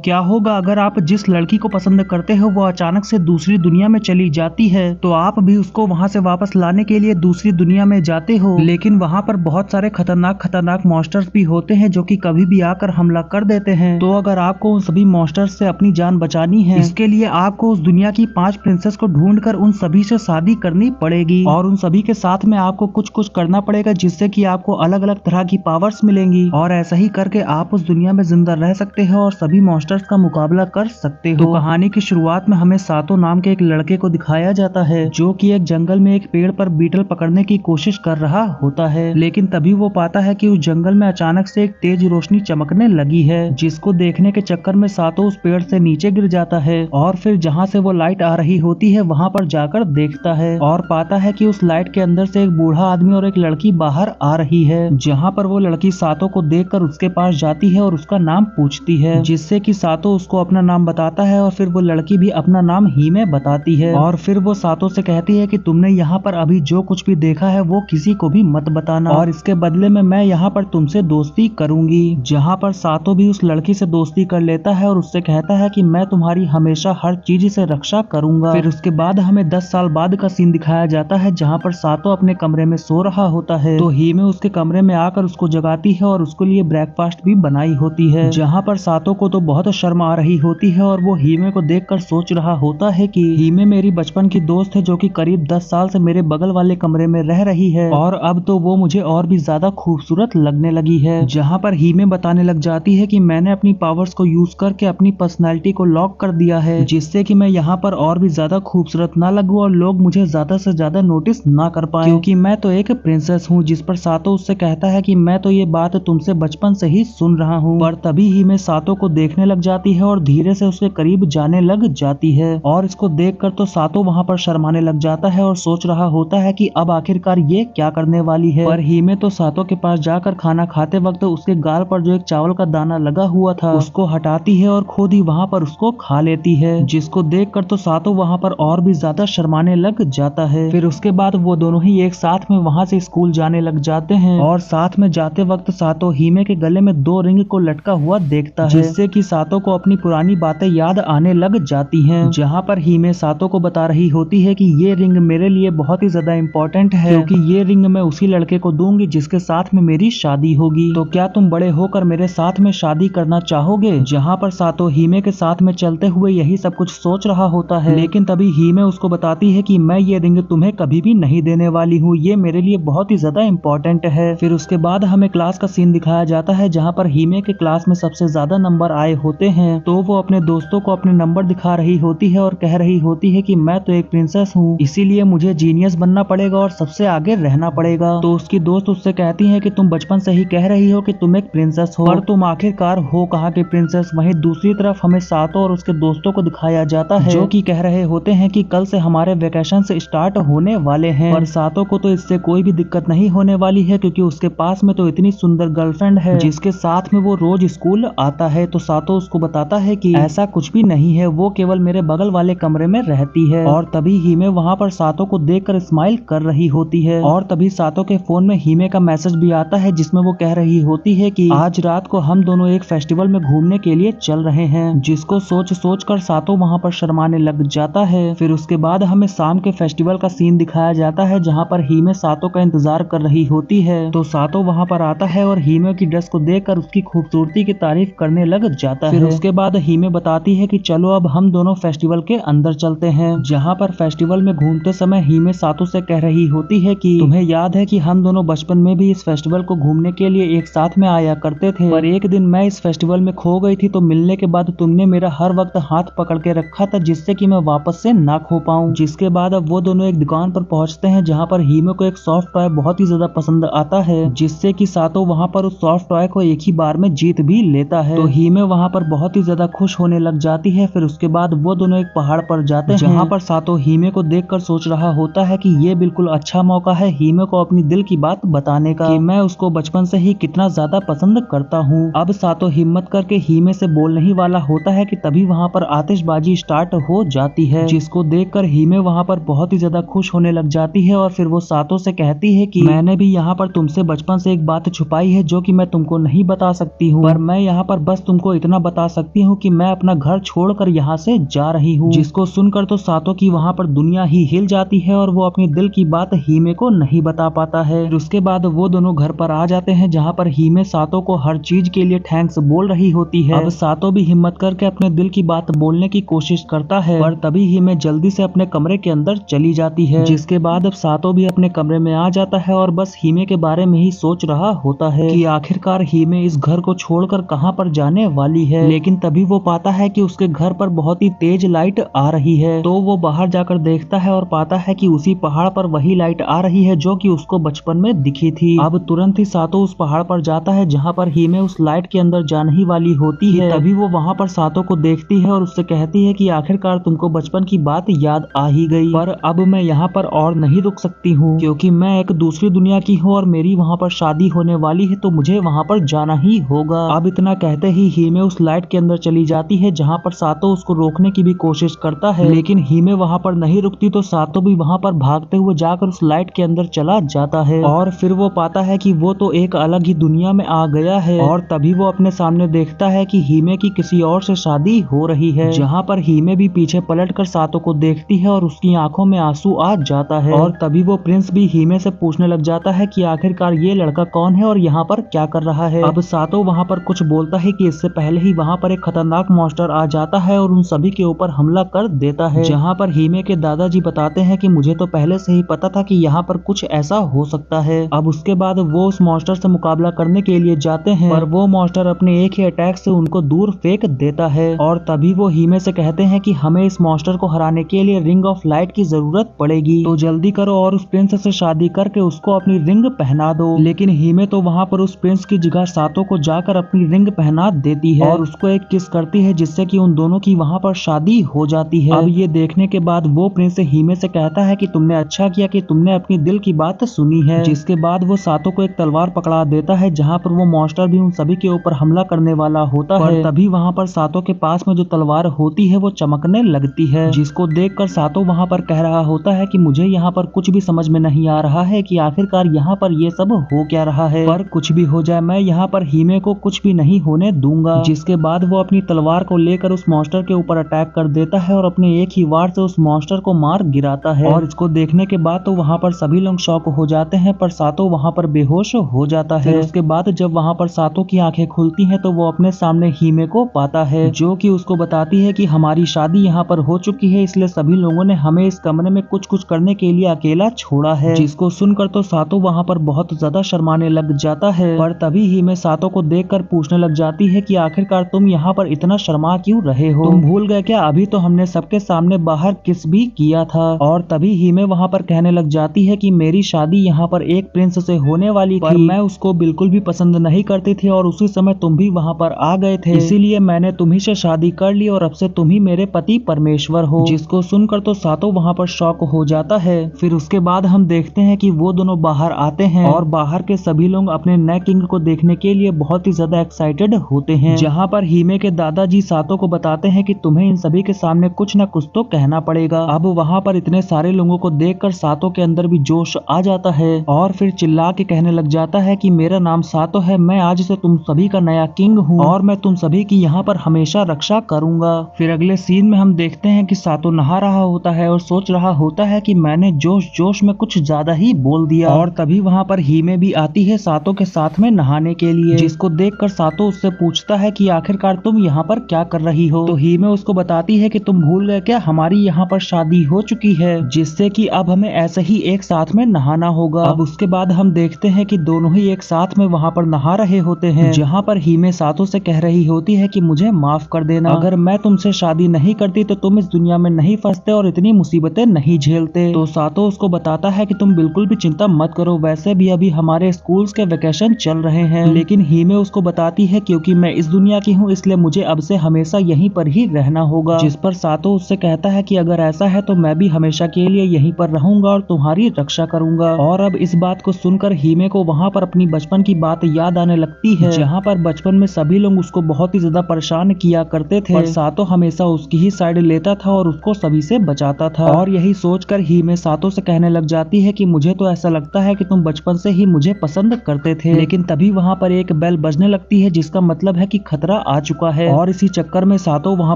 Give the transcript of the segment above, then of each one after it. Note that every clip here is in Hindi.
क्या होगा अगर आप जिस लड़की को पसंद करते हो वो अचानक से दूसरी दुनिया में चली जाती है, तो आप भी उसको वहाँ से वापस लाने के लिए दूसरी दुनिया में जाते हो, लेकिन वहाँ पर बहुत सारे खतरनाक मॉन्स्टर्स भी होते हैं जो कि कभी भी आकर हमला कर देते हैं। तो अगर आपको उन सभी मॉन्स्टर्स से अपनी जान बचानी है, इसके लिए आपको उस दुनिया की 5 प्रिंसेस को ढूंढकर उन सभी से शादी करनी पड़ेगी और उन सभी के साथ में आपको कुछ कुछ करना पड़ेगा, जिससे कि आपको अलग अलग तरह की पावर्स मिलेंगी और ऐसा ही करके आप उस दुनिया में जिंदा रह सकते हो और सभी मॉन्स्टर्स का मुकाबला कर सकते हो। तो कहानी की शुरुआत में हमें सातो नाम के एक लड़के को दिखाया जाता है जो कि एक जंगल में एक पेड़ पर बीटल पकड़ने की कोशिश कर रहा होता है, लेकिन तभी वो पाता है कि उस जंगल में अचानक से एक तेज रोशनी चमकने लगी है, जिसको देखने के चक्कर में सातो उस पेड़ से नीचे गिर जाता है और फिर जहाँ से वो लाइट आ रही होती है वहाँ पर जाकर देखता है और पाता है कि उस लाइट के अंदर से एक बूढ़ा आदमी और एक लड़की बाहर आ रही है, जहाँ पर वो लड़की सातो को देखकर उसके पास जाती है और उसका नाम पूछती है, जिससे कि सातो उसको अपना नाम बताता है और फिर वो लड़की भी अपना नाम हीमे बताती है और फिर वो सातो से कहती है कि तुमने यहाँ पर अभी जो कुछ भी देखा है वो किसी को भी मत बताना और इसके बदले में मैं यहाँ पर तुमसे दोस्ती करूंगी। जहाँ पर सातो भी उस लड़की से दोस्ती कर लेता है और उससे कहता है कि मैं तुम्हारी हमेशा हर चीज से रक्षा करूंगा। फिर उसके बाद हमें 10 साल बाद का सीन दिखाया जाता है जहाँ पर सातो अपने कमरे में सो रहा होता है, तो हीमे उसके कमरे में आकर उसको जगाती है और उसके लिए ब्रेकफास्ट भी बनाई होती है। जहाँ पर सातो को तो बहुत शर्म आ रही होती है और वो हीमे को देखकर सोच रहा होता है कि हीमे मेरी बचपन की दोस्त है जो कि करीब 10 साल से मेरे बगल वाले कमरे में रह रही है और अब तो वो मुझे और भी ज्यादा खूबसूरत लगने लगी है। जहाँ पर हीमे बताने लग जाती है कि मैंने अपनी पावर्स को यूज करके अपनी पर्सनैलिटी को लॉक कर दिया है, जिससे कि मैं यहाँ पर और भी ज्यादा खूबसूरत ना लगूं और लोग मुझे ज्यादा से ज्यादा नोटिस ना कर पाए, क्योंकि मैं तो एक प्रिंसेस हूँ। जिस पर सातो उससे कहता है कि मैं तो ये बात तुमसे बचपन से ही सुन रहा हूँ। पर तभी हीमे सातो को देखने लग जाती है और धीरे से उसके करीब जाने लग जाती है और इसको देखकर तो सातो वहाँ पर शर्माने लग जाता है और सोच रहा होता है कि अब आखिरकार ये क्या करने वाली है। पर हीमे तो सातो के पास जाकर खाना खाते वक्त उसके गाल पर जो एक चावल का दाना लगा हुआ था उसको हटाती है और खुद ही वहाँ पर उसको खा लेती है, जिसको देखकर तो सातो वहाँ पर और भी ज्यादा शर्माने लग जाता है। फिर उसके बाद वो दोनों ही एक साथ में वहाँ से स्कूल जाने लग जाते हैं और साथ में जाते वक्त सातो हीमे के गले में 2 रिंग को लटका हुआ देखता है, जिससे कि सातो को अपनी पुरानी बातें याद आने लग जाती हैं। जहाँ पर हीमे सातो को बता रही होती है कि ये रिंग मेरे लिए बहुत ही ज्यादा इम्पोर्टेंट है, क्योंकि ये रिंग मैं उसी लड़के को दूंगी जिसके साथ में मेरी शादी होगी। तो क्या तुम बड़े होकर मेरे साथ में शादी करना चाहोगे? जहाँ पर सातो हीमे के साथ में चलते हुए यही सब कुछ सोच रहा होता है, लेकिन तभी हीमे उसको बताती है कि मैं ये रिंग तुम्हें कभी भी नहीं देने वाली हूँ, ये मेरे लिए बहुत ही ज्यादा इम्पोर्टेंट है। फिर उसके बाद हमें क्लास का सीन दिखाया जाता है जहाँ पर हीमे के क्लास में सबसे ज्यादा नंबर आए होते हैं, तो वो अपने दोस्तों को अपने नंबर दिखा रही होती है और कह रही होती है कि मैं तो एक प्रिंसेस हूँ, इसीलिए मुझे जीनियस बनना पड़ेगा और सबसे आगे रहना पड़ेगा। तो उसकी दोस्त उससे कहती है कि तुम बचपन से ही कह रही हो कि तुम एक प्रिंसेस हो, पर तुम आखिरकार हो कहाँ के प्रिंसेस। वहीं दूसरी तरफ हमें सातो और उसके दोस्तों को दिखाया जाता है जो कि कह रहे होते हैं कि कल से हमारे वेकेशन से स्टार्ट होने वाले हैं, पर सातो को तो इससे कोई भी दिक्कत नहीं होने वाली है क्योंकि उसके पास में तो इतनी सुंदर गर्लफ्रेंड है जिसके साथ में वो रोज स्कूल आता है। तो सातो उसको बताता है कि ऐसा कुछ भी नहीं है, वो केवल मेरे बगल वाले कमरे में रहती है। और तभी हीमे वहाँ पर सातो को देखकर स्माइल कर रही होती है और तभी सातो के फोन में हीमे का मैसेज भी आता है जिसमें वो कह रही होती है कि आज रात को हम दोनों एक फेस्टिवल में घूमने के लिए चल रहे हैं, जिसको सोच कर सातो वहाँ पर शर्माने लग जाता है। फिर उसके बाद हमें शाम के फेस्टिवल का सीन दिखाया जाता है जहाँ पर हीमे सातो का इंतजार कर रही होती है। तो सातो वहाँ पर आता है और हीमे की ड्रेस को देखकर उसकी खूबसूरती की तारीफ करने लग जाता है। फिर उसके बाद हीमे बताती है कि चलो अब हम दोनों फेस्टिवल के अंदर चलते हैं। जहाँ पर फेस्टिवल में घूमते समय हीमे सातो से कह रही होती है कि तुम्हें याद है कि हम दोनों बचपन में भी इस फेस्टिवल को घूमने के लिए एक साथ में आया करते थे, पर एक दिन मैं इस फेस्टिवल में खो गई थी, तो मिलने के बाद तुमने मेरा हर वक्त हाथ पकड़ के रखा था जिससे कि मैं वापस से ना खो पाऊं। जिसके बाद अब वो दोनों एक दुकान पर पहुंचते हैं जहाँ पर हीमे को एक सॉफ्ट टॉय बहुत ही ज्यादा पसंद आता है, जिससे कि सातो वहाँ पर उस सॉफ्ट टॉय को एक ही बार में जीत भी लेता है। तो हीमे वहाँ पर बहुत ही ज्यादा खुश होने लग जाती है। फिर उसके बाद वो दोनों एक पहाड़ पर जाते हैं जहाँ पर सातो हीमे को देखकर सोच रहा होता है कि ये बिल्कुल अच्छा मौका है हीमे को अपनी दिल की बात बताने का कि मैं उसको बचपन से ही कितना ज्यादा पसंद करता हूँ। अब सातो हिम्मत करके हीमे से बोलने ही वाला होता है कि तभी वहाँ पर आतिशबाजी स्टार्ट हो जाती है, जिसको देखकर हीमे वहाँ पर बहुत ही ज्यादा खुश होने लग जाती है। और फिर वो सातो से कहती है कि मैंने भी यहाँ पर तुमसे बचपन से एक बात छुपाई है जो कि मैं तुमको नहीं बता सकती हूँ, पर मैं यहाँ पर बस तुमको इतना बता सकती हूँ कि मैं अपना घर छोड़कर यहाँ से जा रही हूँ। जिसको सुनकर तो सातो की वहाँ पर दुनिया ही हिल जाती है और वो अपने दिल की बात हीमे को नहीं बता पाता है। उसके बाद वो दोनों घर पर आ जाते हैं, जहाँ पर हीमे सातो को हर चीज के लिए थैंक्स बोल रही होती है। अब सातो भी हिम्मत करके अपने दिल की बात बोलने की कोशिश करता है, पर तभी हीमे जल्दी से अपने कमरे के अंदर चली जाती है। जिसके बाद अब सातो भी अपने कमरे में आ जाता है और बस हीमे के बारे में ही सोच रहा होता है कि आखिरकार हीमे इस घर को छोड़कर कहां पर जाने वाली है। लेकिन तभी वो पाता है कि उसके घर पर बहुत ही तेज लाइट आ रही है। तो वो बाहर जाकर देखता है और पाता है कि उसी पहाड़ पर वही लाइट आ रही है जो कि उसको बचपन में दिखी थी। अब तुरंत ही सातो उस पहाड़ पर जाता है जहाँ पर हीमे उस लाइट के अंदर जाने ही वाली होती है। तभी वो वहाँ पर सातो को देखती है और उससे कहती है कि आखिरकार तुमको बचपन की बात याद आ ही गई, पर अब मैं यहाँ पर और नहीं रुक सकती हूँ क्योंकि मैं एक दूसरी दुनिया की हूँ और मेरी वहाँ पर शादी होने वाली है, तो मुझे वहाँ पर जाना ही होगा। अब इतना कहते ही हीमे उस लाइट के अंदर चली जाती है, जहाँ पर सातो उसको रोकने की भी कोशिश करता है, लेकिन हीमे वहाँ पर नहीं रुकती। तो सातो भी वहाँ पर भागते हुए जाकर उस लाइट के अंदर चला जाता है और फिर वो पाता है कि वो तो एक अलग ही दुनिया में आ गया है। और तभी वो अपने सामने देखता है कि हीमे की किसी और से शादी हो रही है, जहाँ पर हीमे भी पीछे पलटकर सातो को देखती है और उसकी आंखों में आंसू आ जाता है। और तभी वो प्रिंस भी हीमे से पूछने लग जाता है कि आखिरकार ये लड़का कौन है और यहाँ पर क्या कर रहा है। अब सातो वहाँ पर कुछ बोलता है कि इससे पहले ही वहाँ पर एक खतरनाक मॉन्स्टर आ जाता है और उन सभी के ऊपर हमला कर देता है, जहाँ पर हीमे के दादाजी बताते हैं कि मुझे तो पहले से ही पता था कि यहाँ पर कुछ ऐसा हो सकता है। अब उसके बाद वो उस मॉन्स्टर से मुकाबला करने के लिए जाते हैं, पर वो मॉन्स्टर अपने एक ही अटैक से उनको दूर फेंक देता है। और तभी वो हीमे से कहते हैं कि हमें इस मॉन्स्टर को हराने के लिए रिंग ऑफ लाइट की जरूरत पड़ेगी, तो जल्दी करो और उस प्रिंस से शादी करके उसको अपनी रिंग पहना दो। लेकिन हीमे तो वहाँ पर उस प्रिंस की जगह सातो को जाकर अपनी रिंग पहना देती है और उसको एक किस करती है, जिससे कि उन दोनों की वहाँ पर शादी हो जाती है। अब ये देखने के बाद वो प्रिंस हीमे से कहता है कि तुमने अच्छा किया कि तुमने अपनी दिल की बात सुनी है। जिसके बाद वो सातो को एक तलवार पकड़ा देता है, जहाँ पर वो मॉन्स्टर भी उन सभी के ऊपर हमला करने वाला होता है। तभी वहाँ पर सातो के पास में जो तलवार होती है वो चमकने लगती है, जिसको देखकर सातो वहाँ पर कह रहा होता है कि मुझे यहाँ पर कुछ भी समझ में नहीं आ रहा है कि आखिरकार यहाँ पर ये सब हो क्या रहा है, पर कुछ भी हो जाए मैं यहाँ पर हीमे को कुछ भी नहीं होने दूंगा। जिसके बाद वो अपनी तलवार को लेकर उस मॉन्स्टर के ऊपर अटैक कर देता है और अपने एक ही वार से उस मॉन्स्टर को मार गिराता है। और इसको देखने के बाद तो वहाँ पर सभी लोग शॉक हो जाते हैं, पर सातो वहाँ पर बेहोश हो जाता है। उसके बाद जब वहाँ पर सातो की आंखें खुलती हैं तो वो अपने सामने हीमे को पाता है, जो कि उसको बताती है कि हमारी शादी यहाँ पर हो चुकी है, इसलिए सभी लोगों ने हमें इस कमरे में कुछ कुछ करने के लिए अकेला छोड़ा है। जिसको सुनकर तो सातो वहाँ पर बहुत ज्यादा शर्माने लग जाता है, पर तभी हीमे सातो को देखकर पूछने लग जाती है कि आखिरकार तुम यहाँ पर इतना शर्मा क्यों रहे हो, तुम भूल गए क्या अभी तो हमने सबके सामने बाहर किस भी किया था। और तभी हीमे वहाँ पर कहने लग जाती है कि मेरी शादी यहाँ पर एक प्रिंस से होने वाली थी, पर मैं उसको बिल्कुल भी पसंद नहीं करती थी और उसी समय तुम भी वहाँ पर आ गए थे, इसीलिए मैंने तुम्ही से शादी कर ली और अब से तुम ही मेरे पति परमेश्वर हो। जिसको सुनकर तो सातो वहाँ पर शॉक हो जाता है। फिर उसके बाद हम देखते हैं कि वो दोनों बाहर आते हैं और बाहर के सभी लोग अपने नए किंग को देखने के लिए बहुत ही ज्यादा एक्साइटेड होते हैं, जहाँ पर हीमे के दादाजी सातो को बताते हैं कि तुम्हें इन सभी के सामने कुछ न कुछ तो कहना पड़ेगा। अब वहाँ पर इतने सारे लोगों को देखकर सातो के अंदर भी जोश आ जाता है और फिर चिल्ला के कहने लग जाता है कि मेरा नाम सातो है, मैं आज से तुम सभी का नया किंग हूँ और मैं तुम सभी की यहाँ पर हमेशा रक्षा करूंगा। फिर अगले सीन में हम देखते हैं कि सातो नहा रहा होता है और सोच रहा होता है कि मैंने जोश जोश में कुछ ज्यादा ही बोल दिया। और तभी वहाँ पर हीमे भी आती है सातो के साथ में नहाने के लिए, जिसको देखकर सातो उससे पूछता है कि आखिरकार तुम यहाँ पर क्या कर रही हो। तो हीमे उसको बताती है कि तुम भूल गए क्या हमारी यहाँ पर शादी हो चुकी है, जिससे कि अब हमें ऐसे ही एक साथ में नहाना होगा। अब उसके बाद हम देखते हैं कि दोनों ही एक साथ में वहाँ पर नहा रहे होते हैं, जहाँ पर हीमे सातो से कह रही होती है कि मुझे माफ कर देना, अगर मैं तुमसे शादी नहीं करती तो तुम इस दुनिया में नहीं फंसते और इतनी मुसीबतें नहीं झेलते। तो सातो उसको बताता है कि तुम बिल्कुल भी चिंता मत करो, वैसे भी अभी हमारे स्कूल्स के वेकेशन चल रहे हैं। लेकिन हीमे उसको बताती है क्योंकि मैं इस दुनिया की हूँ इसलिए मुझे अब से हमेशा यहीं पर ही रहना होगा। जिस पर सातो उससे कहता है कि अगर ऐसा है तो मैं भी हमेशा के लिए यहीं पर रहूंगा और तुम्हारी रक्षा करूंगा। और अब इस बात को सुनकर हीमे को वहाँ पर अपनी बचपन की बात याद आने लगती है, जहाँ पर बचपन में सभी लोग उसको बहुत ही ज्यादा परेशान किया करते थे, पर सातो हमेशा उसकी ही साइड लेता था और उसको सभी से बचाता था। और यही सोचकर हीमे सातो से कहने लग जाती है कि मुझे तो ऐसा लगता है कि तुम बचपन से ही मुझे पसंद करते थे। लेकिन तभी वहाँ पर एक बेल बजने लगती है, जिसका मतलब है कि खतरा आ चुका है। और इसी चक्कर में सातो वहाँ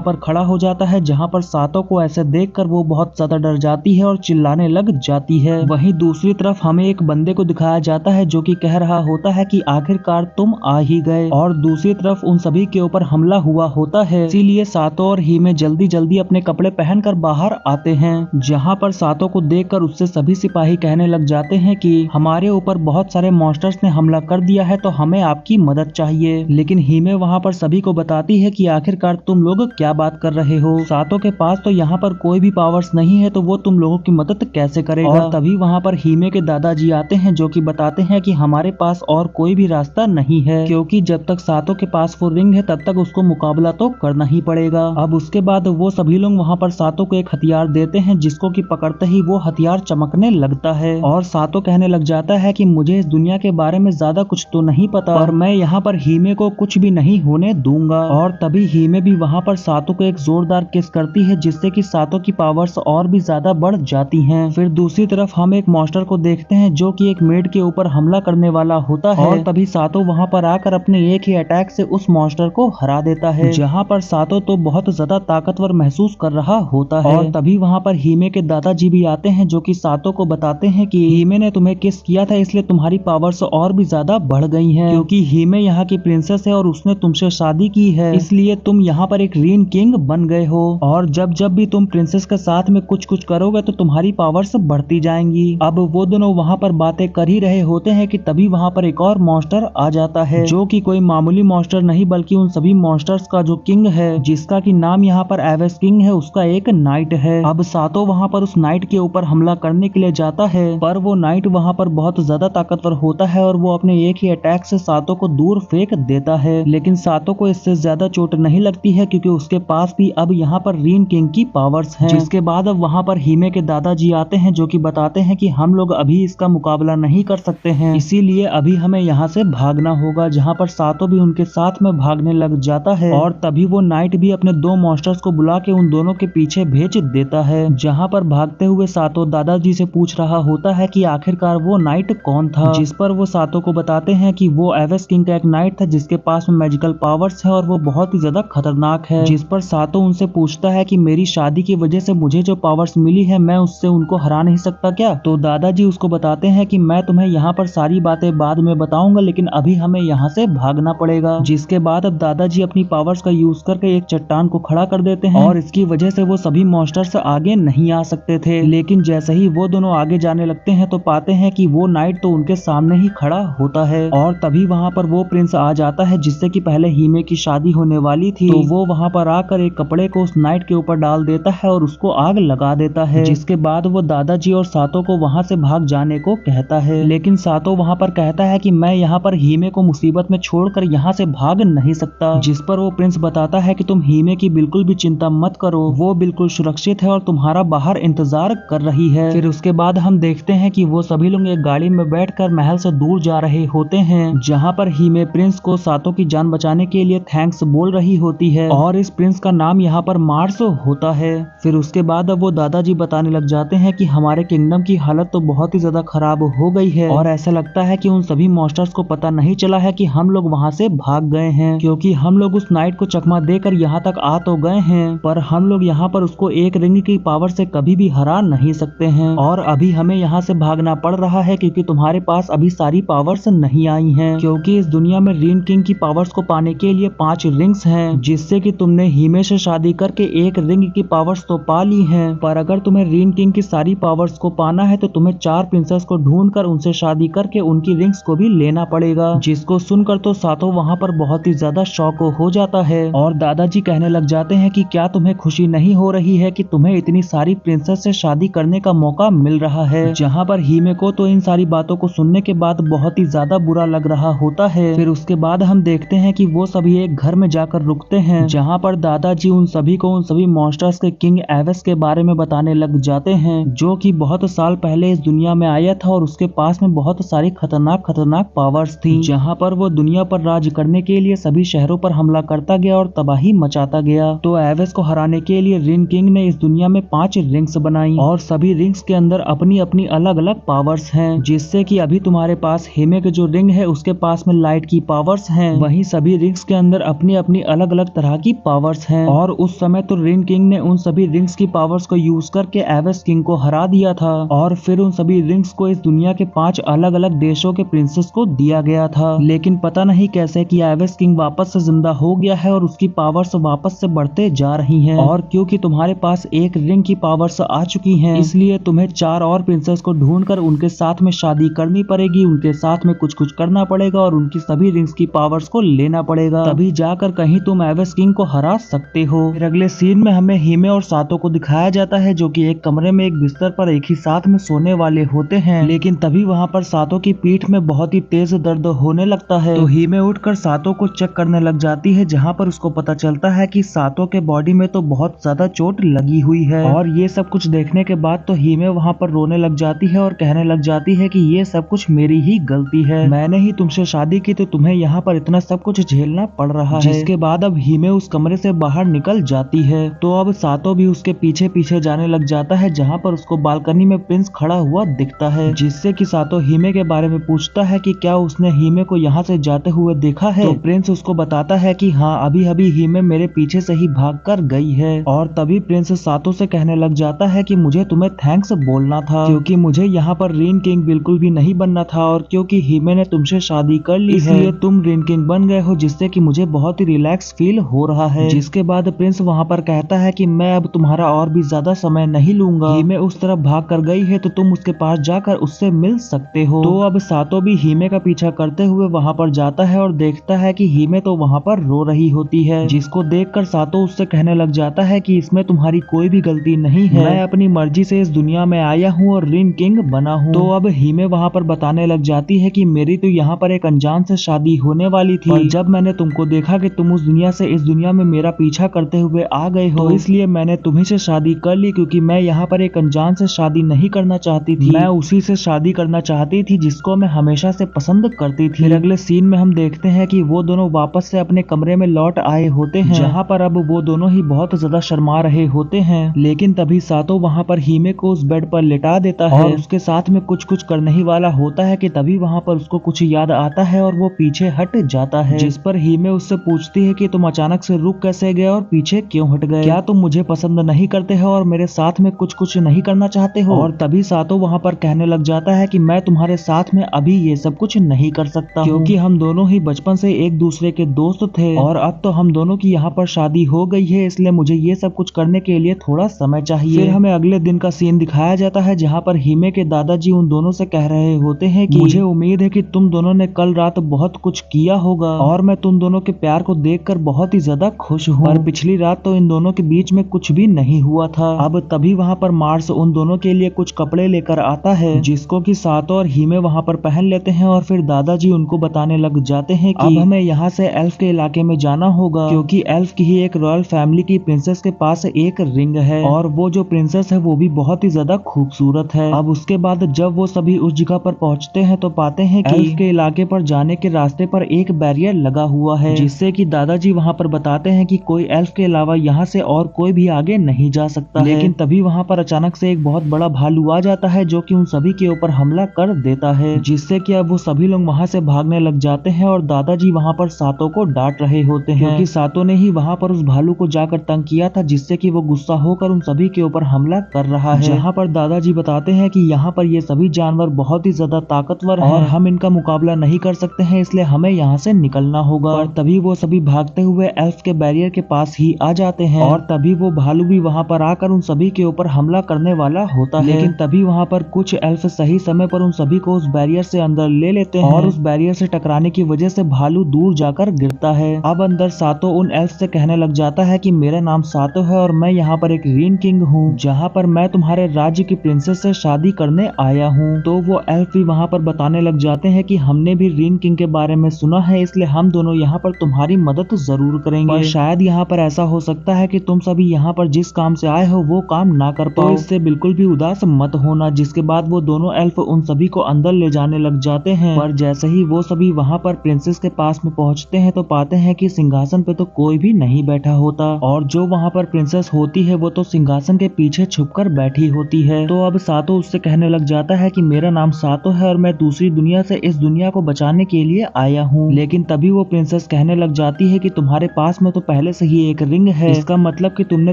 पर खड़ा हो जाता है, जहाँ पर सातो को ऐसे देखकर वो बहुत ज्यादा डर जाती है और चिल्लाने लग जाती है। वहीं दूसरी तरफ हमें एक बंदे को दिखाया जाता है जो कि कह रहा होता है कि आखिरकार तुम आ ही गए। और दूसरी तरफ उन सभी के ऊपर हमला हुआ होता है, इसीलिए सातो और हीमे जल्दी जल्दी अपने कपड़े पहनकर बाहर आते हैं। जहाँ पर सातो को देखकर उससे सभी सिपाही कहने लग जाते हैं कि हमारे ऊपर बहुत सारे मॉन्स्टर्स ने हमला कर दिया है, तो हमें आपकी मदद चाहिए। लेकिन हीमे वहाँ पर सभी को बताती है कि आखिरकार तुम लोग क्या बात कर रहे हो, सातो के पास तो यहाँ पर कोई भी पावर्स नहीं है, तो वो तुम लोगों की मदद कैसे करेगा। और तभी वहाँ पर हीमे के दादाजी आते हैं जो कि बताते हैं कि हमारे पास और कोई भी रास्ता नहीं है, क्योंकि जब तक सातो के पास वो रिंग है तब तक उसको मुकाबला तो करना ही पड़ेगा। अब उसके बाद वो सभी लोग वहाँ पर सातो को एक हथियार देते हैं, जिसको कि पकड़ते ही वो हथियार चमकने लगता है। और सातो कहने लग जाता है कि मुझे इस दुनिया के बारे में ज्यादा कुछ तो नहीं पता, और मैं यहाँ पर हीमे को कुछ भी नहीं होने दूंगा। और तभी हीमे भी वहाँ पर सातो को एक जोरदार किस करती है, जिससे कि सातो की पावर्स और भी ज्यादा बढ़ जाती हैं। फिर दूसरी तरफ हम एक मॉन्स्टर को देखते हैं जो कि एक मेड के ऊपर हमला करने वाला होता है, और तभी सातो वहाँ पर आकर अपने एक ही अटैक से उस मॉन्स्टर को हरा देता है। जहाँ पर सातो तो बहुत ज्यादा ताकतवर महसूस कर रहा होता है। और तभी वहाँ पर हीमे के दादाजी भी आते हैं जो कि सातो को बताते हैं कि हीमे ने तुम्हें किस किया था, इसलिए तुम्हारी पावर्स और भी ज्यादा बढ़ गई हैं, क्योंकि हीमे यहाँ की प्रिंसेस है और उसने तुमसे शादी की है, इसलिए तुम यहाँ पर एक रीन किंग बन गए हो। और जब जब भी तुम प्रिंसेस के साथ में कुछ कुछ करोगे तो तुम्हारी पावर्स बढ़ती जाएंगी। अब वो दोनों वहाँ पर बातें कर ही रहे होते हैं कि तभी वहाँ पर एक और मॉन्स्टर आ जाता है, जो कि कोई मामूली मॉन्स्टर नहीं बल्कि उन सभी मॉन्स्टर्स का जो किंग है, जिसका कि नाम यहाँ पर एवेस किंग है, उसका एक नाइट है। अब सातो वहाँ पर उस नाइट के ऊपर हमला करने के लिए जाता है, पर वो नाइट वहाँ पर बहुत ज्यादा ताकतवर होता है और वो अपने एक ही अटैक से सातो को दूर फेंक देता है। लेकिन सातो को इससे ज्यादा चोट नहीं लगती है, क्योंकि उसके पास भी अब यहाँ पर रीन किंग की पावर्स हैं। जिसके बाद अब वहाँ पर हीमे के दादाजी आते हैं जो कि बताते हैं कि हम लोग अभी इसका मुकाबला नहीं कर सकते हैं, इसीलिए अभी हमें यहाँ से भागना होगा। जहाँ पर सातो भी उनके साथ में भागने लग जाता है, और तभी वो नाइट भी अपने दो मॉन्स्टर्स को बुला के उन दोनों के पीछे भेज देता है। जहाँ पर भागते हुए सातो दादाजी से पूछ रहा होता है कि आखिरकार वो नाइट कौन था, जिस पर वो सातो को बताते हैं कि वो एवेस किंग का एक नाइट था जिसके पास में मैजिकल पावर्स है और वो बहुत ही ज्यादा खतरनाक है। जिस पर सातो उनसे पूछता है कि मेरी शादी की वजह से मुझे जो पावर्स मिली है, मैं उससे उनको हरा नहीं सकता क्या। तो दादाजी उसको बताते हैं कि मैं तुम्हें यहाँ पर सारी बातें बाद में बताऊंगा, लेकिन अभी हमें यहाँ से भागना पड़ेगा। जिसके बाद अब दादाजी अपनी पावर्स का यूज करके एक चट्टान को खड़ा कर देते हैं, और इसकी वजह से वो सभी मॉन्स्टर्स आगे नहीं आ सकते थे। लेकिन जैसे ही वो दोनों आगे जाने लगते हैं तो पाते हैं कि वो नाइट तो उनके सामने ही खड़ा होता है। और तभी वहाँ पर वो प्रिंस आ जाता है जिससे कि पहले हीमे की शादी होने वाली थी। तो वो वहाँ पर आकर एक कपड़े को उस नाइट के ऊपर डाल देता है और उसको आग लगा देता है। जिसके बाद वो दादाजी और सातो को वहाँ से भाग जाने को कहता है, लेकिन सातो वहाँ पर कहता है कि मैं यहाँ पर हीमे को मुसीबत में छोड़कर यहाँ से भाग नहीं सकता। जिस पर वो प्रिंस बताता है कि तुम हीमे की बिल्कुल भी चिंता मत करो, वो बिल्कुल सुरक्षित है और तुम्हारा बाहर इंतजार कर रही है। फिर उसके बाद हम देखते हैं कि वो सभी लोग एक गाड़ी में बैठकर महल से दूर जा रहे होते हैं, जहाँ पर हीमे प्रिंस को सातो की जान बचाने के लिए थैंक्स बोल रही होती है, और इस प्रिंस का नाम यहाँ पर मार्स होता है। फिर उसके बाद अब वो दादाजी बताने लग जाते हैं कि हमारे किंगडम की हालत तो बहुत ही ज्यादा खराब हो गई है, और ऐसा लगता है कि उन सभी मॉन्स्टर्स को पता नहीं चला है कि हम लोग वहाँ से भाग गए हैं, क्योंकि हम लोग उस नाइट को चकमा देकर यहाँ तक आ तो गए हैं, पर हम लोग यहाँ पर उसको एक रिंग की पावर से कभी भी हरा नहीं सकते हैं। और अभी हमें यहाँ से भागना पड़ रहा है क्योंकि तुम्हारे पास अभी सारी पावर्स नहीं आई हैं, क्योंकि इस दुनिया में रीन किंग की पावर्स को पाने के लिए 5 रिंग्स हैं, जिससे कि तुमने हीमे से शादी करके एक रिंग की पावर्स तो पा ली हैं, पर अगर तुम्हें रीन किंग की सारी पावर्स को पाना है तो तुम्हें 4 प्रिंसेस को ढूंढकर उनसे शादी करके उनकी रिंग्स को भी लेना पड़ेगा। जिसको सुनकर तो सातो वहाँ पर बहुत ही ज्यादा शॉक हो जाता है, और दादाजी कहने लग जाते हैं कि क्या तुम्हें खुशी नहीं हो रही है कि तुम्हें इतनी सारी प्रिंसेस से शादी करने का मौका मिल रहा है। जहाँ पर हीमे को तो इन सारी बातों को सुनने के बाद बहुत ही ज्यादा बुरा लग रहा होता है। फिर उसके बाद हम देखते हैं कि वो सभी एक घर में जाकर रुकते हैं, जहाँ पर दादाजी उन सभी को उन सभी मॉन्स्टर्स के किंग एवेस के बारे में बताने लग जाते हैं, जो कि बहुत साल पहले इस दुनिया में आया था और उसके पास में बहुत सारी खतरनाक पावर्स थी। जहाँ पर वो दुनिया पर राज करने के लिए सभी शहरों पर हमला करता गया और तबाही मचाता गया। तो एवेस को हराने के लिए रीन किंग ने इस दुनिया में 5 रिंग्स बनाई, और सभी रिंग्स के अंदर अपनी अपनी अलग अलग पावर्स हैं, जिससे कि अभी तुम्हारे पास हीमे के जो रिंग है उसके पास में लाइट की पावर्स हैं, वहीं सभी रिंग्स उसके अंदर अपनी अपनी अलग अलग तरह की पावर्स हैं और उस समय तो रिंग किंग ने उन सभी रिंग्स की पावर्स को यूज करके एवेस किंग को हरा दिया था और फिर उन सभी रिंग्स को इस दुनिया के 5 अलग अलग देशों के प्रिंसेस को दिया गया था। लेकिन पता नहीं कैसे कि एवेस किंग वापस से जिंदा हो गया है और उसकी पावर्स वापस से बढ़ते जा रही हैं और क्योंकि तुम्हारे पास एक रिंग की पावर्स आ चुकी हैं, इसलिए तुम्हें 4 और प्रिंसेस को ढूंढकर उनके साथ में शादी करनी पड़ेगी, उनके साथ में कुछ कुछ करना पड़ेगा और उनकी सभी रिंग्स की पावर्स को लेना पड़ेगा, तभी जाकर कहीं तुम एवेस किंग को हरा सकते हो। फिर अगले सीन में हमें हिमे और सातो को दिखाया जाता है जो कि एक कमरे में एक बिस्तर पर एक ही साथ में सोने वाले होते हैं। लेकिन तभी वहाँ पर सातो की पीठ में बहुत ही तेज दर्द होने लगता है तो हिमे उठकर सातो को चेक करने लग जाती है, जहाँ पर उसको पता चलता है कि सातो के बॉडी में तो बहुत ज्यादा चोट लगी हुई है। और ये सब कुछ देखने के बाद तो हिमे वहाँ पर रोने लग जाती है और कहने लग जाती है कि ये सब कुछ मेरी ही गलती है, मैंने ही तुमसे शादी की तो तुम्हें यहाँ पर इतना सब कुछ झेलना पड़ रहा है। जिसके बाद अब हिमे उस कमरे से बाहर निकल जाती है तो अब सातो भी उसके पीछे पीछे जाने लग जाता है, जहाँ पर उसको बालकनी में प्रिंस खड़ा हुआ दिखता है, जिससे कि सातो हिमे के बारे में पूछता है कि क्या उसने हिमे को यहाँ से जाते हुए देखा है। तो प्रिंस उसको बताता है कि हाँ, अभी अभी हिमे मेरे पीछे से ही भाग कर गई है। और तभी प्रिंस सातो से कहने लग जाता है कि मुझे तुम्हें थैंक्स बोलना था क्योंकि मुझे यहाँ पर रिन किंग बिल्कुल भी नहीं बनना था और क्योंकि हिमे ने तुमसे शादी कर ली इसलिए तुम रिन किंग बन गए हो, जिससे कि मुझे बहुत ही रिलैक्स फील हो रहा है। जिसके बाद प्रिंस वहाँ पर कहता है कि मैं अब तुम्हारा और भी ज्यादा समय नहीं लूंगा, हिमे उस तरफ भाग कर गई है तो तुम उसके पास जाकर उससे मिल सकते हो। तो अब सातो भी हिमे का पीछा करते हुए वहाँ पर जाता है और देखता है कि हिमे तो वहाँ पर रो रही होती है, जिसको देखकर सातो उससे कहने लग जाता है कि इसमें तुम्हारी कोई भी गलती नहीं है, मैं अपनी मर्जी से इस दुनिया में आया हूँ और रिन किंग बना हूँ। तो अब हिमे वहाँ पर बताने लग जाती है कि मेरी तो यहाँ पर एक अनजान से शादी होने वाली थी और जब मैंने तुमको देखा कि तुम उस दुनिया से इस दुनिया में मेरा पीछा करते हुए आ गए हो तो इसलिए मैंने तुम्ही से शादी कर ली, क्योंकि मैं यहाँ पर एक अनजान से शादी नहीं करना चाहती थी, मैं उसी से शादी करना चाहती थी जिसको मैं हमेशा से पसंद करती थी। फिर अगले सीन में हम देखते हैं कि वो दोनों वापस से अपने कमरे में लौट आए होते हैं, जहाँ पर अब वो दोनों ही बहुत ज्यादा शर्मा रहे होते हैं। लेकिन तभी सातो वहाँ पर हिमे को उस बेड पर लिटा देता है और उसके साथ में कुछ कुछ करने ही वाला होता है कि तभी वहाँ पर उसको कुछ याद आता है और वो पीछे हट जाता है, जिस पर हिमे उससे पूछती है कि तुम अचानक से रुक कैसे गए और पीछे क्यों हट गए, क्या तुम मुझे पसंद नहीं करते हो और मेरे साथ में कुछ कुछ नहीं करना चाहते हो। और तभी सातो वहाँ पर कहने लग जाता है कि मैं तुम्हारे साथ में अभी ये सब कुछ नहीं कर सकता क्योंकि हम दोनों ही बचपन से एक दूसरे के दोस्त थे और अब तो हम दोनों की यहाँ पर शादी हो गई है, इसलिए मुझे ये सब कुछ करने के लिए थोड़ा समय चाहिए। फिर हमें अगले दिन का सीन दिखाया जाता है जहाँ पर हिमे के दादाजी उन दोनों से कह रहे होते हैं कि मुझे उम्मीद है कि तुम दोनों ने कल रात बहुत कुछ किया होगा और मैं तुम दोनों के प्यार को देखकर बहुत ही ज्यादा खुश हूँ, पर पिछली रात तो इन दोनों के बीच में कुछ भी नहीं हुआ था। अब तभी वहाँ पर मार्स उन दोनों के लिए कुछ कपड़े लेकर आता है जिसको कि सातो और हिमे वहाँ पर पहन लेते हैं और फिर दादाजी उनको बताने लग जाते हैं कि अब हमें यहाँ से एल्फ के इलाके में जाना होगा क्योंकि एल्फ की ही एक रॉयल फैमिली की प्रिंसेस के पास एक रिंग है और वो जो प्रिंसेस है वो भी बहुत ही ज्यादा खूबसूरत है। अब उसके बाद जब वो सभी उस जगह पर पहुँचते हैं तो पाते हैं कि एल्फ के इलाके पर जाने के रास्ते पर एक बैरियर लगा हुआ है, जिससे कि दादाजी वहाँ पर बताते हैं कि कोई एल्फ के अलावा यहाँ से और कोई भी आगे नहीं जा सकता है। लेकिन तभी वहाँ पर अचानक से एक बहुत बड़ा भालू आ जाता है जो कि उन सभी के ऊपर हमला कर देता है, जिससे कि अब वो सभी लोग वहाँ से भागने लग जाते हैं और दादाजी वहाँ पर सातो को डांट रहे होते हैं क्योंकि सातो ने ही वहाँ पर उस भालू को जाकर तंग किया था, जिससे कि वो गुस्सा होकर उन सभी के ऊपर हमला कर रहा है। जहाँ पर दादाजी बताते हैं कि यहाँ पर ये सभी जानवर बहुत ही ज्यादा ताकतवर हैं और हम इनका मुकाबला नहीं कर सकते हैं, इसलिए हमें यहाँ से निकलना होगा। और तभी वो सभी भागते हुए एल्फ के बैरियर के पास ही आ जाते हैं और तभी वो भालू भी वहाँ पर आकर उन सभी के ऊपर हमला करने वाला होता है। लेकिन तभी वहाँ पर कुछ एल्फ सही समय पर उन सभी को उस बैरियर से अंदर ले लेते हैं और उस बैरियर से टकराने की वजह से भालू दूर जाकर गिरता है। अब अंदर सातो उन एल्फ से कहने लग जाता है कि मेरा नाम सातो है और मैं यहाँ पर एक रिन किंग हूँ, जहाँ पर मैं तुम्हारे राज्य की प्रिंसेस से शादी करने आया हूँ। तो वो एल्फ भी वहाँ पर बताने लग जाते हैं कि हमने भी रिन किंग के बारे में सुना है, इसलिए हम दोनों यहाँ पर तुम्हारी मदद जरूर करेंगे। पर शायद यहाँ पर ऐसा हो सकता है कि तुम सभी यहाँ पर जिस काम से आए हो वो काम ना कर पाओ, तो इससे बिल्कुल भी उदास मत होना। जिसके बाद वो दोनों एल्फ उन सभी को अंदर ले जाने लग जाते हैं, पर जैसे ही वो सभी वहाँ पर प्रिंसेस के पास में पहुँचते हैं तो पाते हैं कि सिंहासन पे तो कोई भी नहीं बैठा होता और जो वहाँ पर प्रिंसेस होती है वो तो सिंहासन के पीछे छुपकर बैठी होती है। तो अब सातो उससे कहने लग जाता है कि मेरा नाम सातो है और मैं दूसरी दुनिया से इस दुनिया को बचाने के लिए आया हूँ। लेकिन तभी वो प्रिंसेस प्रिंसेस कहने लग जाती है कि तुम्हारे पास में तो पहले से ही एक रिंग है, इसका मतलब कि तुमने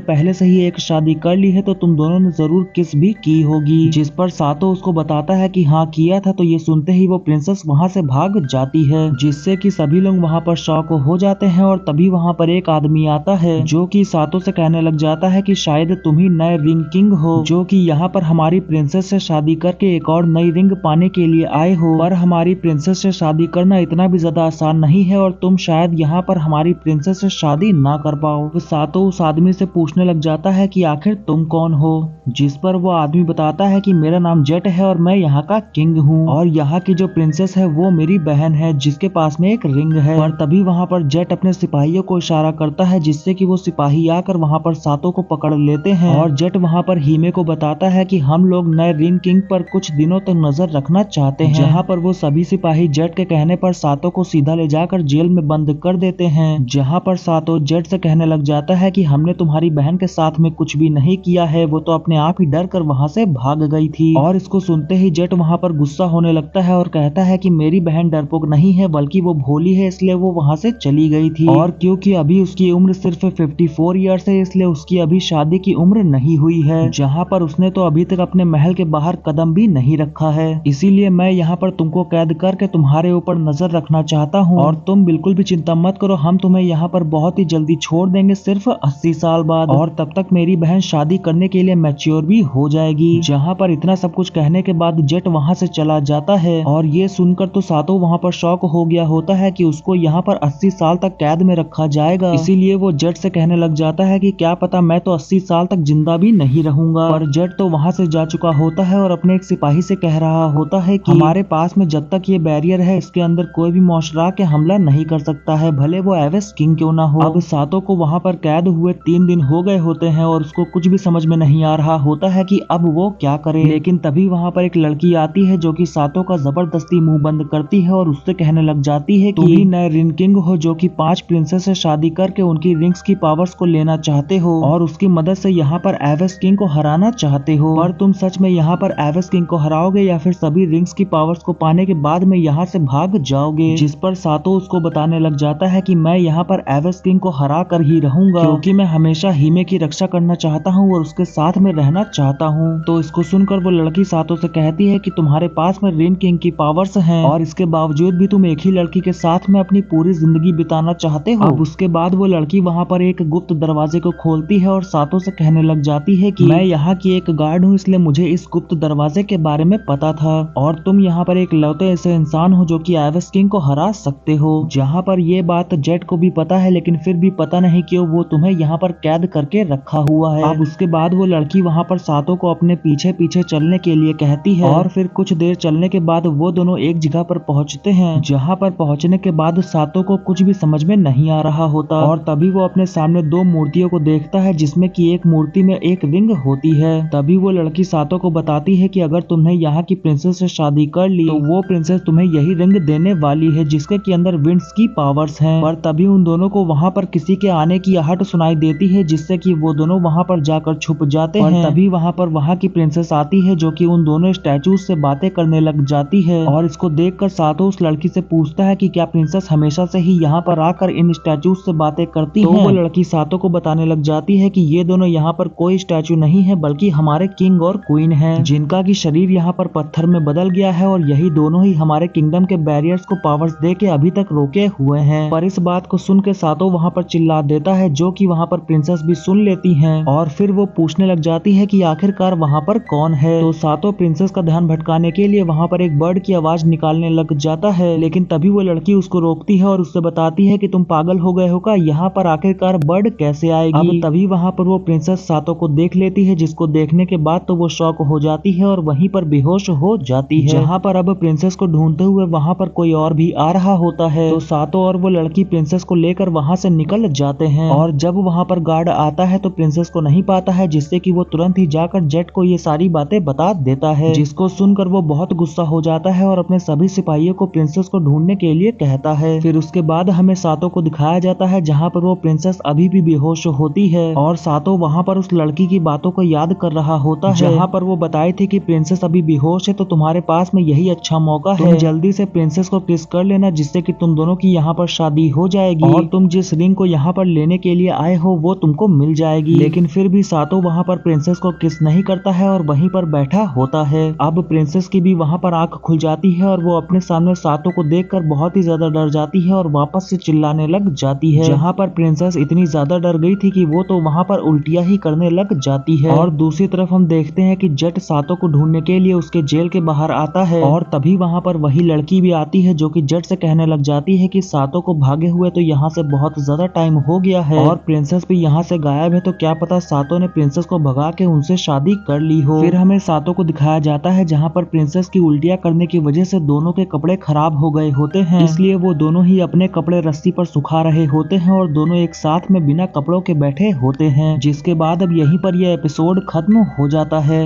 पहले से ही एक शादी कर ली है, तो तुम दोनों ने जरूर किस भी की होगी। जिस पर सातो उसको बताता है कि हाँ किया था। तो ये सुनते ही वो प्रिंसेस वहाँ से भाग जाती है, जिससे कि सभी लोग वहाँ पर शॉक हो जाते हैं। और तभी वहाँ पर एक आदमी आता है जो कि सातो से कहने लग जाता है कि शायद तुम ही नए रिंग किंग हो, जो कि यहाँ पर हमारी प्रिंसेस से शादी करके एक और नई रिंग पाने के लिए आए हो। पर हमारी प्रिंसेस से शादी करना इतना भी ज्यादा आसान नहीं है और तुम शायद यहाँ पर हमारी प्रिंसेस से शादी ना कर पाओ। तो सातो उस आदमी से पूछने लग जाता है कि आखिर तुम कौन हो, जिस पर वो आदमी बताता है कि मेरा नाम जेट है और मैं यहाँ का किंग हूँ और यहाँ की जो प्रिंसेस है वो मेरी बहन है जिसके पास में एक रिंग है। पर तभी वहाँ पर जेट अपने सिपाहियों को इशारा करता है, जिससे कि वो सिपाही आकर वहाँ पर सातो को पकड़ लेते हैं। और जेट वहाँ पर हीमे को बताता है कि हम लोग नए रिंग किंग पर कुछ दिनों तक नजर रखना चाहते हैं, जहाँ पर वो सभी सिपाही जेट के कहने पर सातो को सीधा ले जाकर जेल में बंद कर देते हैं। जहाँ पर सातो जेट से कहने लग जाता है कि हमने तुम्हारी बहन के साथ में कुछ भी नहीं किया है, वो तो अपने आप ही डर कर वहाँ से भाग गई थी। और इसको सुनते ही जेट वहाँ पर गुस्सा होने लगता है और कहता है कि मेरी बहन डरपोक नहीं है बल्कि वो भोली है, इसलिए वो वहाँ से चली गई थी। और क्योंकि अभी उसकी उम्र सिर्फ 54 ईयर्स है, इसलिए उसकी अभी शादी की उम्र नहीं हुई है, जहाँ पर उसने तो अभी तक अपने महल के बाहर कदम भी नहीं रखा है। इसीलिए मैं यहाँ पर तुमको कैद करके तुम्हारे ऊपर नजर रखना चाहता हूँ और तुम बिल्कुल भी चिंता मत करो, हम तुम्हें यहाँ पर बहुत ही जल्दी छोड़ देंगे, सिर्फ 80 साल बाद। और तब तक मेरी बहन शादी करने के लिए मैच्योर भी हो जाएगी। जहाँ पर इतना सब कुछ कहने के बाद जेट वहाँ से चला जाता है और ये सुनकर तो सातो वहाँ पर शॉक हो गया होता है कि उसको यहाँ पर 80 साल तक कैद में रखा जाएगा। इसीलिए वो जेट से कहने लग जाता है कि क्या पता मैं तो 80 साल तक जिंदा भी नहीं रहूंगा। पर जेट तो वहाँ से जा चुका होता है और अपने एक सिपाही से कह रहा होता है कि हमारे पास में जब तक ये बैरियर है इसके अंदर कोई भी मौशरा के हमला नहीं कर सकता है, भले वो एवेस किंग क्यों ना हो। अब सातो को वहाँ पर कैद हुए 3 दिन हो गए होते हैं और उसको कुछ भी समझ में नहीं आ रहा होता है कि अब वो क्या करे। लेकिन तभी वहाँ पर एक लड़की आती है जो कि सातो का जबरदस्ती मुंह बंद करती है और उससे कहने लग जाती है कि तुम ही नए रिंग किंग हो जो कि 5 प्रिंसेस से शादी करके उनकी रिंग्स की पावर्स को लेना चाहते हो और उसकी मदद से यहाँ पर एवेस किंग को हराना चाहते हो। पर तुम सच में यहाँ पर एवेस किंग को हराओगे या फिर सभी रिंग्स की पावर्स को पाने के बाद में यहाँ से भाग जाओगे। जिस पर सातो उसको बताने लग जाता है कि मैं यहाँ पर एवेस किंग को हरा कर ही रहूंगा, क्योंकि मैं हमेशा हीमे की रक्षा करना चाहता हूँ और उसके साथ में रहना चाहता हूँ। तो इसको सुनकर वो लड़की सातो से कहती है कि तुम्हारे पास में रिंग किंग की पावर्स हैं और इसके बावजूद भी तुम एक ही लड़की के साथ में अपनी पूरी जिंदगी बिताना चाहते हो। अब उसके बाद वो लड़की वहाँ पर एक गुप्त दरवाजे को खोलती है और सातो से कहने लग जाती है कि मैं यहाँ की एक गार्ड हूँ, इसलिए मुझे इस गुप्त दरवाजे के बारे में पता था और तुम यहाँ पर एक लौते ऐसे इंसान हो जो कि एवेस किंग को हरा सकते हो। जहाँ पर ये बात जेट को भी पता है, लेकिन फिर भी पता नहीं क्यों वो तुम्हें यहाँ पर कैद करके रखा हुआ है। अब उसके बाद वो लड़की वहाँ पर सातो को अपने पीछे पीछे चलने के लिए कहती है और फिर कुछ देर चलने के बाद वो दोनों एक जगह पर पहुँचते हैं, जहाँ पर पहुँचने के बाद सातो को कुछ भी समझ में नहीं आ रहा होता और तभी वो अपने सामने 2 मूर्तियों को देखता है, जिसमें कि एक मूर्ति में एक रिंग होती है। तभी वो लड़की सातो को बताती है कि अगर तुमने यहाँ की प्रिंसेस से शादी कर ली तो वो प्रिंसेस तुम्हें यही रिंग देने वाली है जिसके के अंदर विंड्स की पावर्स हैं। पर तभी उन दोनों को वहाँ पर किसी के आने की आहट सुनाई देती है, जिससे कि वो दोनों वहाँ पर जाकर छुप जाते हैं। तभी वहाँ पर वहाँ की प्रिंसेस आती है जो कि उन दोनों स्टैचूज से बातें करने लग जाती है और इसको देखकर सातो उस लड़की से पूछता है कि क्या प्रिंसेस हमेशा से ही यहाँ पर आकर इन स्टैचूज से बातें करती हैं? तो वो लड़की सातो को बताने लग जाती है कि ये दोनों यहाँ पर कोई स्टैचू नहीं है बल्कि हमारे किंग और क्वीन हैं, जिनका की शरीर यहाँ पर पत्थर में बदल गया है और यही दोनों ही हमारे किंगडम के बैरियर्स को पावर्स दे के अभी तक रोके हुए हैं। पर इस बात को सुन के सातो वहाँ पर चिल्ला देता है, जो कि वहाँ पर प्रिंसेस भी सुन लेती हैं और फिर वो पूछने लग जाती है कि आखिरकार वहाँ पर कौन है। तो सातो प्रिंसेस का ध्यान भटकाने के लिए वहाँ पर एक बर्ड की आवाज निकालने लग जाता है, लेकिन तभी वो लड़की उसको रोकती है और उससे बताती है कि तुम पागल हो गए हो क्या, यहाँ पर आखिरकार बर्ड कैसे आएगी। अब तभी वहाँ पर वो प्रिंसेस सातो को देख लेती है, जिसको देखने के बाद तो वो शॉक हो जाती है और वहीं पर बेहोश हो जाती है। जहाँ पर अब प्रिंसेस को ढूंढते हुए वहाँ पर कोई और भी आ रहा होता है, तो सातो और वो लड़की प्रिंसेस को लेकर वहाँ से निकल जाते हैं और जब वहाँ पर गार्ड आता है तो प्रिंसेस को नहीं पाता है, जिससे कि वो तुरंत ही जाकर जेट को ये सारी बातें बता देता है, जिसको सुनकर वो बहुत गुस्सा हो जाता है और अपने सभी सिपाहियों को प्रिंसेस को ढूंढने के लिए कहता है। फिर उसके बाद हमें सातो को दिखाया जाता है जहाँ पर वो प्रिंसेस अभी भी बेहोश होती है और सातो वहाँ पर उस लड़की की बातों को याद कर रहा होता है, जहाँ पर वो बताई थी कि प्रिंसेस अभी बेहोश है तो तुम्हारे पास में यही अच्छा मौका है, तुम जल्दी से प्रिंसेस को किस कर लेना जिससे कि तुम दोनों की यहाँ पर शादी हो जाएगी और तुम जिस रिंग को यहाँ पर लेने के लिए आए हो वो तुमको मिल जाएगी। लेकिन फिर भी सातो वहाँ पर प्रिंसेस को किस नहीं करता है और वहीं पर बैठा होता है। अब प्रिंसेस की भी वहाँ पर आंख खुल जाती है और वो अपने सामने सातो को देखकर बहुत ही ज्यादा डर जाती है और वापस से चिल्लाने लग जाती है। जहाँ पर प्रिंसेस इतनी ज्यादा डर गई थी कि वो तो वहाँ पर उल्टियाँ ही करने लग जाती है। और दूसरी तरफ हम देखते हैं कि जट सातो को ढूंढने के लिए उसके जेल के बाहर आता है और तभी वहाँ पर वही लड़की भी आती है जो कि जट से कहने लग जाती है कि सातो को भागे हुए तो यहाँ से बहुत ज्यादा टाइम हो गया है और प्रिंसेस भी यहाँ से गायब है, तो क्या पता सातो ने प्रिंसेस को भगा के उनसे शादी कर ली हो। फिर हमें सातो को दिखाया जाता है जहाँ पर प्रिंसेस की उल्टियाँ करने की वजह से दोनों के कपड़े खराब हो गए होते हैं, इसलिए वो दोनों ही अपने कपड़े रस्सी पर सुखा रहे होते हैं और दोनों एक साथ में बिना कपड़ों के बैठे होते हैं। जिसके बाद अब यहीं पर यह एपिसोड खत्म हो जाता है।